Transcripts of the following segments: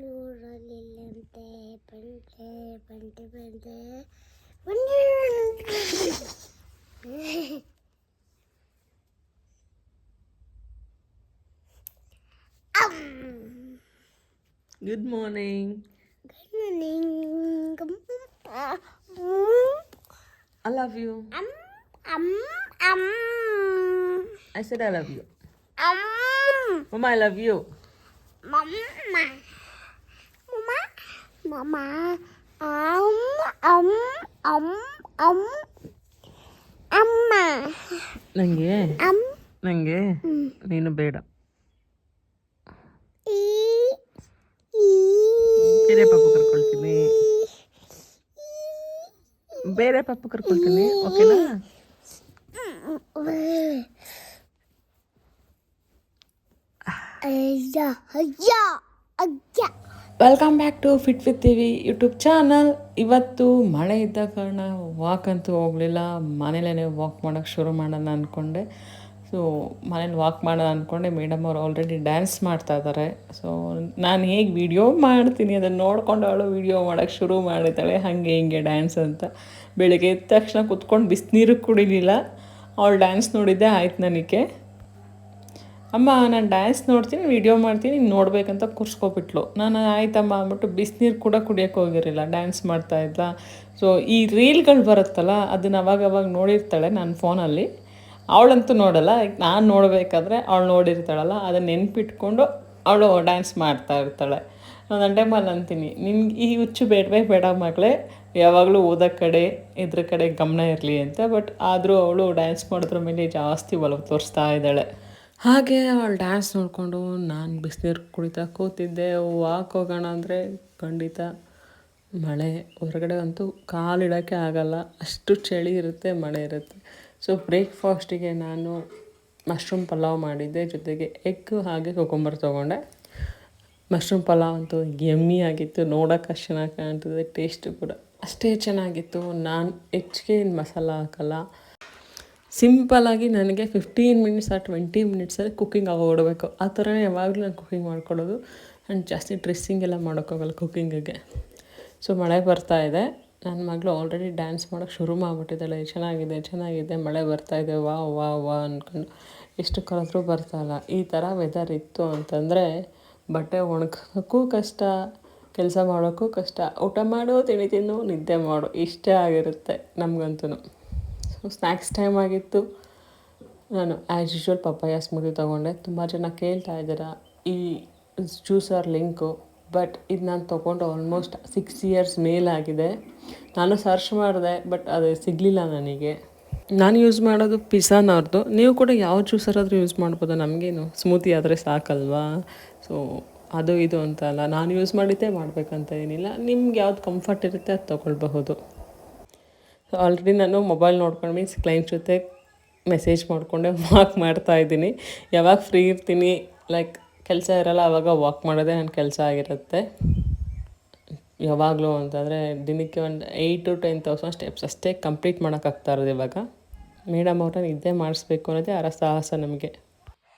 ನೂರಲ್ಲಿಲ್ಲಂತೆ ಬಂದೆ Good morning. I love you. I said I love you. Mama, I love you. Mama. ಅಮ್ಮ ನಂಗೆ ನೀನು ಬೇಡ. ಬೇರೆ ಪಾಪು ಕರ್ಕೊಳ್ತೀನಿ ಓಕೆನಾ? Welcome back to Fit with TV YouTube channel. ಇವತ್ತು ಮಳೆ ಇದ್ದ ಕಾರಣ ವಾಕ್ ಅಂತೂ ಹೋಗಲಿಲ್ಲ, ಮನೇಲೇ ವಾಕ್ ಮಾಡೋಕ್ಕೆ ಶುರು ಮಾಡೋಣ ಅಂದ್ಕೊಂಡೆ. ಸೊ ಮನೇಲಿ ವಾಕ್ ಮಾಡೋಣ ಅಂದ್ಕೊಂಡೆ. ಮೇಡಮ್ ಅವ್ರು ಆಲ್ರೆಡಿ ಡ್ಯಾನ್ಸ್ ಮಾಡ್ತಾ ಇದ್ದಾರೆ. ಸೊ ನಾನು ಹೇಗೆ ವಿಡಿಯೋ ಮಾಡ್ತೀನಿ ಅದನ್ನು ನೋಡ್ಕೊಂಡು ಅವಳು ವಿಡಿಯೋ ಮಾಡೋಕ್ಕೆ ಶುರು ಮಾಡಿದ್ದಾಳೆ, ಹಾಗೆ ಹಿಂಗೆ ಡ್ಯಾನ್ಸ್ ಅಂತ. ಬೆಳಗ್ಗೆ ಎದ್ದ ತಕ್ಷಣ ಕುತ್ಕೊಂಡು ಬಿಸಿನೀರು ಕುಡಿಲಿಲ್ಲ, ಅವಳು ಡ್ಯಾನ್ಸ್ ನೋಡಿದ್ದೆ ಆಯ್ತು ನನಗೆ. ಅಮ್ಮ ನಾನು ಡ್ಯಾನ್ಸ್ ನೋಡ್ತೀನಿ, ವೀಡಿಯೋ ಮಾಡ್ತೀನಿ, ನೀನು ನೋಡಬೇಕಂತ ಕೂರಿಸ್ಕೊಬಿಟ್ಲು. ನಾನು ಆಯ್ತಮ್ಮ ಅಂದ್ಬಿಟ್ಟು ಬಿಸಿನೀರು ಕೂಡ ಕುಡಿಯೋಕ್ಕೆ ಹೋಗಿರಲಿಲ್ಲ, ಡ್ಯಾನ್ಸ್ ಮಾಡ್ತಾಯಿದ್ಲ. ಸೊ ಈ ರೀಲ್ಗಳು ಬರುತ್ತಲ್ಲ ಅದನ್ನು ಅವಾಗವಾಗ ನೋಡಿರ್ತಾಳೆ ನನ್ನ ಫೋನಲ್ಲಿ. ಅವಳಂತೂ ನೋಡಲ್ಲ, ನಾನು ನೋಡಬೇಕಾದ್ರೆ ಅವಳು ನೋಡಿರ್ತಾಳಲ್ಲ ಅದನ್ನು ನೆನ್ಪಿಟ್ಕೊಂಡು ಅವಳು ಡ್ಯಾನ್ಸ್ ಮಾಡ್ತಾ ಇರ್ತಾಳೆ. ನಾನು ಟೈಮಲ್ಲಿ ಅಂತೀನಿ, ನಿನ್ಗೆ ಈ ಹುಚ್ಚು ಬೇಡ ಮಗಳೇ, ಯಾವಾಗಲೂ ಓದೋ ಕಡೆ ಇದ್ರ ಕಡೆ ಗಮನ ಇರಲಿ ಅಂತ. ಬಟ್ ಆದರೂ ಅವಳು ಡ್ಯಾನ್ಸ್ ಮಾಡೋದ್ರ ಮೇಲೆ ಜಾಸ್ತಿ ಒಲವು ತೋರಿಸ್ತಾ ಇದ್ದಾಳೆ. ಹಾಗೆ ಅವಳು ಡ್ಯಾನ್ಸ್ ನೋಡಿಕೊಂಡು ನಾನು ಬಿಸಿನೀರು ಕುಡಿತಾ ಕೂತಿದ್ದೆ. ವಾಕ್ ಹೋಗೋಣ ಅಂದರೆ ಖಂಡಿತ ಮಳೆ, ಹೊರಗಡೆ ಅಂತೂ ಕಾಲಿಡೋಕ್ಕೆ ಆಗಲ್ಲ, ಅಷ್ಟು ಚಳಿ ಇರುತ್ತೆ, ಮಳೆ ಇರುತ್ತೆ. ಸೊ ಬ್ರೇಕ್ಫಾಸ್ಟಿಗೆ ನಾನು ಮಶ್ರೂಮ್ ಪಲಾವ್ ಮಾಡಿದ್ದೆ, ಜೊತೆಗೆ ಎಗ್ ಹಾಗೆ ಕುಕುಂಬರ್ ತೊಗೊಂಡೆ. ಮಶ್ರೂಮ್ ಪಲಾವ್ ಅಂತೂ ಯಮ್ಮಿ ಆಗಿತ್ತು, ನೋಡೋಕೆ ಅಷ್ಟು ಚೆನ್ನಾಗಿ ಕಾಣ್ತಿದೆ, ಟೇಸ್ಟು ಕೂಡ ಅಷ್ಟೇ ಚೆನ್ನಾಗಿತ್ತು. ನಾನು ಹೆಚ್ಚಿಗೆ ಮಸಾಲ ಹಾಕಲ್ಲ, ಸಿಂಪಲಾಗಿ ನನಗೆ 15 ಮಿನಿಟ್ಸ್ ಆ 20 ಮಿನಿಟ್ಸಲ್ಲಿ ಕುಕ್ಕಿಂಗ್ ಆಗೋಗ್ಬಿಡಬೇಕು, ಆ ಥರನೇ ಯಾವಾಗಲೂ ನಾನು ಕುಕ್ಕಿಂಗ್ ಮಾಡ್ಕೊಳ್ಳೋದು. ನಾನು ಜಾಸ್ತಿ ಡ್ರೆಸ್ಸಿಂಗ್ ಎಲ್ಲ ಮಾಡೋಕ್ಕಾಗಲ್ಲ ಕುಕ್ಕಿಂಗಿಗೆ. ಸೊ ಮಳೆ ಬರ್ತಾಯಿದೆ, ನನ್ನ ಮಗಳು ಆಲ್ರೆಡಿ ಡ್ಯಾನ್ಸ್ ಮಾಡೋಕ್ಕೆ ಶುರು ಮಾಡಿಬಿಟ್ಟಿದ್ದಾಳೆ. ಚೆನ್ನಾಗಿದೆ, ಮಳೆ ಬರ್ತಾಯಿದೆ, ವಾ ಅಂದ್ಕೊಂಡು. ಎಷ್ಟು ಕರೆದ್ರೂ ಬರ್ತಾಯಿಲ್ಲ. ಈ ಥರ ವೆದರ್ ಇತ್ತು ಅಂತಂದರೆ ಬಟ್ಟೆ ಒಣಗೋಕ್ಕೂ ಕಷ್ಟ, ಕೆಲಸ ಮಾಡೋಕ್ಕೂ ಕಷ್ಟ, ಊಟ ಮಾಡು, ತಿಂಡಿ ತಿನ್ನು, ನಿದ್ದೆ ಮಾಡು, ಇಷ್ಟೇ ಆಗಿರುತ್ತೆ ನಮಗಂತೂ. ಸೊ ಸ್ನ್ಯಾಕ್ಸ್ ಟೈಮ್ ಆಗಿತ್ತು. ನಾನು ಆ್ಯಸ್ ಯೂಶ್ವಲ್ ಪಪ್ಪಾಯ ಸ್ಮೂದಿ ತೊಗೊಂಡೆ. ತುಂಬ ಜನ ಕೇಳ್ತಾ ಇದ್ದೀರಾ ಈ ಜ್ಯೂಸರ್ ಲಿಂಕು, ಬಟ್ ಇದು ನಾನು ತೊಗೊಂಡು ಆಲ್ಮೋಸ್ಟ್ 6 ಇಯರ್ಸ್ ಮೇಲಾಗಿದೆ. ನಾನು ಸರ್ಚ್ ಮಾಡಿದೆ, ಬಟ್ ಅದು ಸಿಗಲಿಲ್ಲ ನನಗೆ. ನಾನು ಯೂಸ್ ಮಾಡೋದು ಪಿಸಾನವ್ರದ್ದು. ನೀವು ಕೂಡ ಯಾವ ಜ್ಯೂಸರ್ ಆದರೂ ಯೂಸ್ ಮಾಡ್ಬೋದು, ನಮಗೇನು ಸ್ಮೂತಿ ಆದರೆ ಸಾಕಲ್ವಾ. ಸೊ ಅದು ಇದು ಅಂತ ಅಲ್ಲ, ನಾನು ಯೂಸ್ ಮಾಡಿದ್ದೇ ಮಾಡಬೇಕಂತ ಏನಿಲ್ಲ, ನಿಮ್ಗೆ ಯಾವ್ದು ಕಂಫರ್ಟ್ ಇರುತ್ತೆ ಅದು ತೊಗೊಳ್ಬಹುದು. ಸೊ ಆಲ್ರೆಡಿ ನಾನು ಮೊಬೈಲ್ ನೋಡ್ಕೊಂಡು ಮೀನ್ಸ್ ಕ್ಲೈಂಟ್ ಜೊತೆ ಮೆಸೇಜ್ ಮಾಡಿಕೊಂಡೆ ವಾಕ್ ಮಾಡ್ತಾಯಿದ್ದೀನಿ. ಯಾವಾಗ ಫ್ರೀ ಇರ್ತೀನಿ, ಲೈಕ್ ಕೆಲಸ ಇರೋಲ್ಲ, ಆವಾಗ ವಾಕ್ ಮಾಡೋದೇ ನನ್ನ ಕೆಲಸ ಆಗಿರುತ್ತೆ. ಯಾವಾಗಲೂ ಅಂತಂದರೆ ದಿನಕ್ಕೆ ಒಂದು 8,000 to 10,000 ಸ್ಟೆಪ್ಸ್ ಅಷ್ಟೇ ಕಂಪ್ಲೀಟ್ ಮಾಡೋಕ್ಕಾಗ್ತಾ ಇರೋದು ಇವಾಗ. ಮೇಡಮ್ ಅವ್ರನ್ನ ನಿದ್ದೆ ಮಾಡಿಸ್ಬೇಕು ಅನ್ನೋದೇ ಅರ ಸಾಹಸ ನಮಗೆ.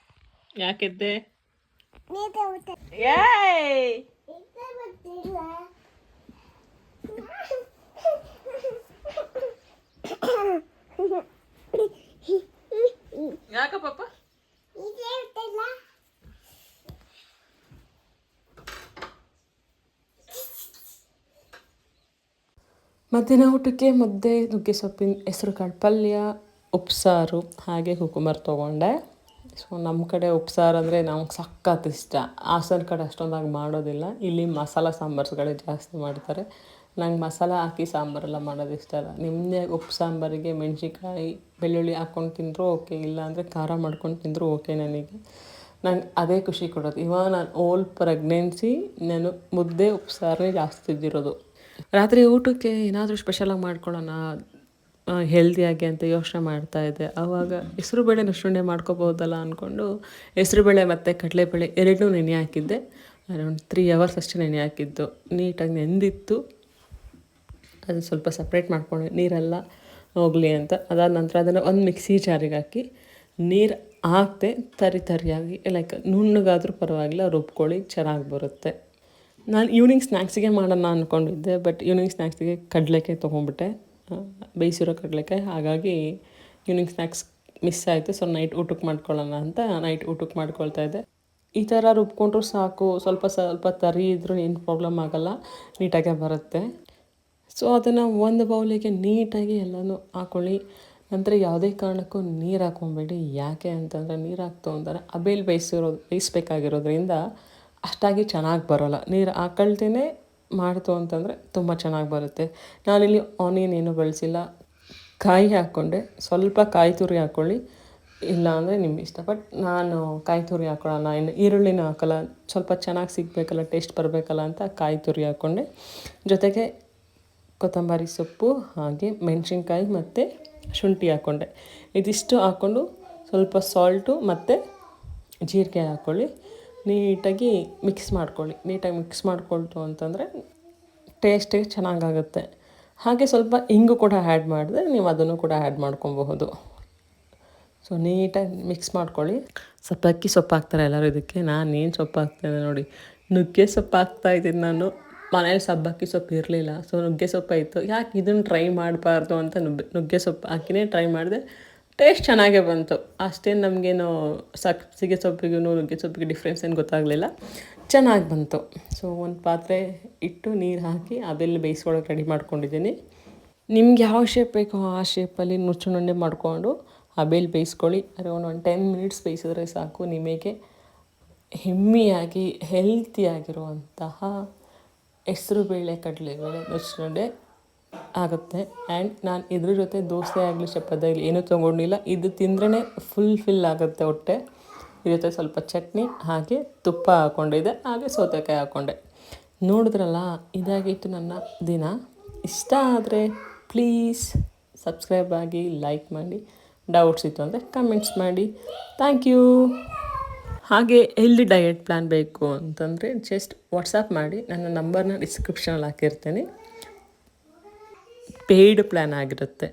ಯಾಕೆದ್ದೆ? ಯಾಕ ಪಾಪ? ಮಧ್ಯಾಹ್ನ ಊಟಕ್ಕೆ ಮುದ್ದೆ, ನುಗ್ಗೆ ಸೊಪ್ಪಿನ ಹೆಸರು ಕಾಳು ಪಲ್ಯ, ಉಪ್ಸಾರು, ಹಾಗೆ ಕುಕುಂಬರ್ ತೊಗೊಂಡೆ. ಸೊ ನಮ್ಮ ಕಡೆ ಉಪ್ಸಾರು ಅಂದರೆ ನಮ್ಗೆ ಸಖತ್ ಇಷ್ಟ. ಹಾಸನ ಕಡೆ ಅಷ್ಟೊಂದಾಗಿ ಮಾಡೋದಿಲ್ಲ, ಇಲ್ಲಿ ಮಸಾಲ ಸಾಂಬಾರ್ಸ್ಗಳೇ ಜಾಸ್ತಿ ಮಾಡ್ತಾರೆ. ನಂಗೆ ಮಸಾಲ ಹಾಕಿ ಸಾಂಬಾರೆಲ್ಲ ಮಾಡೋದು ಇಷ್ಟ ಅಲ್ಲ. ನಿಮ್ಮದೇ ಉಪ್ಪು ಸಾಂಬಾರಿಗೆ ಮೆಣಸಿನ್ಕಾಯಿ ಬೆಳ್ಳುಳ್ಳಿ ಹಾಕ್ಕೊಂಡು ತಿಂದರೂ ಓಕೆ, ಇಲ್ಲ ಅಂದರೆ ಖಾರ ಮಾಡ್ಕೊಂಡು ತಿಂದರೂ ಓಕೆ. ನಂಗೆ ಅದೇ ಖುಷಿ ಕೊಡೋದು. ಇವಾಗ ನಾನು ಓಲ್ ಪ್ರೆಗ್ನೆನ್ಸಿ ನಾನು ಮುದ್ದೆ ಉಪ್ಸಾರೇ ಜಾಸ್ತಿ ತಿಂದಿರೋದು. ರಾತ್ರಿ ಊಟಕ್ಕೆ ಏನಾದರೂ ಸ್ಪೆಷಲಾಗಿ ಮಾಡ್ಕೊಳ್ಳೋಣ ಹೆಲ್ದಿಯಾಗಿ ಅಂತ ಯೋಚನೆ ಮಾಡ್ತಾಯಿದ್ದೆ. ಆವಾಗ ಹೆಸ್ರುಬೇಳೆ ನುಶ್ರುಂಡೆ ಮಾಡ್ಕೋಬೋದಲ್ಲ ಅಂದ್ಕೊಂಡು ಹೆಸ್ರುಬೇಳೆ ಮತ್ತು ಕಡಲೆಬೇಳೆ ಎರಡನ್ನೂ ನೆನೆ ಹಾಕಿದ್ದೆ. ಅರೌಂಡ್ 3 hours ಅಷ್ಟೇ ನೆನೆ ಹಾಕಿದ್ದು. ನೀಟಾಗಿ ನೆಂದಿತ್ತು, ಅದು ಸ್ವಲ್ಪ ಸಪ್ರೇಟ್ ಮಾಡ್ಕೊಂಡು ನೀರೆಲ್ಲ ಹೋಗಲಿ ಅಂತ. ಅದಾದ ನಂತರ ಅದನ್ನು ಒಂದು ಮಿಕ್ಸಿ ಜಾರಿಗೆ ಹಾಕಿ ನೀರು ಹಾಕ್ದೆ ತರಿಯಾಗಿ ಲೈಕ್ ನುಣ್ಣಗಾದರೂ ಪರವಾಗಿಲ್ಲ ರುಬ್ಕೊಳ್ಳಿ, ಚೆನ್ನಾಗಿ ಬರುತ್ತೆ. ನಾನು ಈವ್ನಿಂಗ್ ಸ್ನ್ಯಾಕ್ಸಿಗೆ ಮಾಡೋಣ ಅಂದ್ಕೊಂಡಿದ್ದೆ, ಬಟ್ ಈವ್ನಿಂಗ್ ಸ್ನ್ಯಾಕ್ಸಿಗೆ ಕಡಲೆಕಾಯಿ ತೊಗೊಂಡ್ಬಿಟ್ಟೆ, ಬೇಯಿಸಿರೋ ಕಡಲೆಕಾಯಿ. ಹಾಗಾಗಿ ಈವ್ನಿಂಗ್ ಸ್ನ್ಯಾಕ್ಸ್ ಮಿಸ್ ಆಯಿತು. ಸೊ ನೈಟ್ ಊಟಕ್ಕೆ ಮಾಡ್ಕೊಳ್ಳೋಣ ಅಂತ ನೈಟ್ ಊಟಕ್ಕೆ ಮಾಡ್ಕೊಳ್ತಾ ಇದ್ದೆ. ಈ ಥರ ರುಬ್ಕೊಂಡ್ರೂ ಸಾಕು, ಸ್ವಲ್ಪ ತರಿ ಇದ್ರೂ ಏನು ಪ್ರಾಬ್ಲಮ್ ಆಗೋಲ್ಲ, ನೀಟಾಗೆ ಬರುತ್ತೆ. ಸೊ ಅದನ್ನು ಒಂದು ಬೌಲಿಗೆ ನೀಟಾಗಿ ಎಲ್ಲನೂ ಹಾಕ್ಕೊಳ್ಳಿ. ನಂತರ ಯಾವುದೇ ಕಾರಣಕ್ಕೂ ನೀರು ಹಾಕ್ಕೊಬೇಡಿ. ಯಾಕೆ ಅಂತಂದರೆ ನೀರು ಹಾಕ್ತು ಅಂತಾರೆ ಅಬೇಲ್ ಬೇಯಿಸಬೇಕಾಗಿರೋದ್ರಿಂದ ಅಷ್ಟಾಗಿ ಚೆನ್ನಾಗಿ ಬರೋಲ್ಲ. ನೀರು ಹಾಕೊಳ್ತೇನೆ ಮಾಡ್ತು ಅಂತಂದರೆ ತುಂಬ ಚೆನ್ನಾಗಿ ಬರುತ್ತೆ. ನಾನಿಲ್ಲಿ ಆನಿಯನ್ ಏನೂ ಬಳಸಿಲ್ಲ, ಕಾಯಿ ಹಾಕ್ಕೊಂಡೆ. ಸ್ವಲ್ಪ ಕಾಯಿ ತುರಿ ಹಾಕ್ಕೊಳ್ಳಿ, ಇಲ್ಲ ಅಂದರೆ ನಿಮ್ಮ ಇಷ್ಟ. ಬಟ್ ನಾನು ಕಾಯಿ ತುರಿ ಹಾಕ್ಕೊಳ್ಳೋಣ, ಇನ್ನು ಈರುಳ್ಳಿನೂ ಹಾಕೋಲ್ಲ, ಸ್ವಲ್ಪ ಚೆನ್ನಾಗಿ ಸಿಗಬೇಕಲ್ಲ, ಟೇಸ್ಟ್ ಬರಬೇಕಲ್ಲ ಅಂತ ಕಾಯಿ ತುರಿ ಹಾಕ್ಕೊಂಡೆ. ಜೊತೆಗೆ ಕೊತ್ತಂಬರಿ ಸೊಪ್ಪು, ಹಾಗೆ ಮೆಣಸಿನ್ಕಾಯಿ ಮತ್ತು ಶುಂಠಿ ಹಾಕ್ಕೊಂಡೆ. ಇದಿಷ್ಟು ಹಾಕ್ಕೊಂಡು ಸ್ವಲ್ಪ ಸಾಲ್ಟು ಮತ್ತು ಜೀರಿಗೆ ಹಾಕ್ಕೊಳ್ಳಿ. ನೀಟಾಗಿ ಮಿಕ್ಸ್ ಮಾಡ್ಕೊಳ್ಳಿ. ನೀಟಾಗಿ ಮಿಕ್ಸ್ ಮಾಡಿಕೊಳ್ತು ಅಂತಂದರೆ ಟೇಸ್ಟಿಗೆ ಚೆನ್ನಾಗಾಗುತ್ತೆ. ಹಾಗೆ ಸ್ವಲ್ಪ ಇಂಗು ಕೂಡ ಆ್ಯಡ್ ಮಾಡಿದ್ರೆ ನೀವು ಅದನ್ನು ಕೂಡ ಆ್ಯಡ್ ಮಾಡ್ಕೊಬಹುದು. ಸೊ ನೀಟಾಗಿ ಮಿಕ್ಸ್ ಮಾಡ್ಕೊಳ್ಳಿ. ಸಬ್ಬಕ್ಕಿ ಸೊಪ್ಪು ಹಾಕ್ತಾರೆ ಎಲ್ಲರೂ ಇದಕ್ಕೆ. ನಾನೇನು ಸೊಪ್ಪು ಹಾಕ್ತೇನೆ ನೋಡಿ, ನುಗ್ಗೆ ಸೊಪ್ಪು ಹಾಕ್ತಾಯಿದ್ದೀನಿ ನಾನು. ಮನೇಲಿ ಸಬ್ಬಕ್ಕಿ ಸೊಪ್ಪು ಇರಲಿಲ್ಲ, ಸೊ ನುಗ್ಗೆ ಸೊಪ್ಪು ಇತ್ತು. ಯಾಕೆ ಇದನ್ನು ಟ್ರೈ ಮಾಡಬಾರ್ದು ಅಂತ ನುಗ್ಗೆ ಸೊಪ್ಪು ಹಾಕಿನೇ ಟ್ರೈ ಮಾಡಿದೆ. ಟೇಸ್ಟ್ ಚೆನ್ನಾಗೇ ಬಂತು. ಅಷ್ಟೇನು ನಮಗೇನು ಸಬ್ಬಸಿಗೆ ಸೊಪ್ಪಿಗೂ ನುಗ್ಗೆ ಸೊಪ್ಪಿಗೆ ಡಿಫ್ರೆನ್ಸ್ ಏನು ಗೊತ್ತಾಗಲಿಲ್ಲ, ಚೆನ್ನಾಗಿ ಬಂತು. ಸೊ ಒಂದು ಪಾತ್ರೆ ಇಟ್ಟು ನೀರು ಹಾಕಿ ಅದೆಲ್ಲ ಬೇಯಿಸ್ಕೊಳಕ್ಕೆ ರೆಡಿ ಮಾಡ್ಕೊಂಡಿದ್ದೀನಿ. ನಿಮ್ಗೆ ಯಾವ ಶೇಪ್ ಬೇಕೋ ಆ ಶೇಪಲ್ಲಿ ನುಚ್ಚುನುಂಡೆ ಮಾಡಿಕೊಂಡು ಹಬೇಲಿ ಬೇಯಿಸ್ಕೊಳ್ಳಿ. ಅರೌಂಡ್ 10 ಮಿನಿಟ್ಸ್ ಬೇಯಿಸಿದ್ರೆ ಸಾಕು. ನಿಮಗೆ ಹೆಮ್ಮಿಯಾಗಿ ಹೆಲ್ತಿಯಾಗಿರುವಂತಹ ಹೆಸರುಬೇಳೆ ಕಡಲೆಬೇಳೆ ನುಚ್ಚುನುಂಡೆ ಆಗುತ್ತೆ. ಆ್ಯಂಡ್ ನಾನು ಇದ್ರ ಜೊತೆ ದೋಸೆ ಆಗಲಿ ಚಪಾತಿ ಆಗಲಿ ಏನೂ ತೊಗೊಂಡಿಲ್ಲ. ಇದು ತಿಂದ್ರೇ ಫಿಲ್ ಆಗುತ್ತೆ ಹೊಟ್ಟೆ. ಇದ್ರ ಜೊತೆ ಸ್ವಲ್ಪ ಚಟ್ನಿ, ಹಾಗೆ ತುಪ್ಪ ಹಾಕ್ಕೊಂಡಿದ್ದೆ, ಹಾಗೆ ಸೌತೆಕಾಯಿ ಹಾಕ್ಕೊಂಡೆ. ನೋಡಿದ್ರಲ್ಲ, ಇದಾಗಿತ್ತು ನನ್ನ ದಿನ. ಇಷ್ಟ ಆದರೆ ಪ್ಲೀಸ್ ಸಬ್ಸ್ಕ್ರೈಬ್ ಆಗಿ, ಲೈಕ್ ಮಾಡಿ. ಡೌಟ್ಸ್ ಇತ್ತು ಅಂದರೆ ಕಮೆಂಟ್ಸ್ ಮಾಡಿ. Thank you. ಹಾಗೆ ಹೆಲ್ದಿ ಡಯಟ್ ಪ್ಲ್ಯಾನ್ ಬೇಕು ಅಂತಂದರೆ ಜಸ್ಟ್ ವಾಟ್ಸಪ್ ಮಾಡಿ. ನನ್ನ ನಂಬರ್ನ ಡಿಸ್ಕ್ರಿಪ್ಷನಲ್ಲಿ ಹಾಕಿರ್ತೀನಿ. ಪೇಯ್ಡ್ ಪ್ಲ್ಯಾನ್ ಆಗಿರುತ್ತೆ.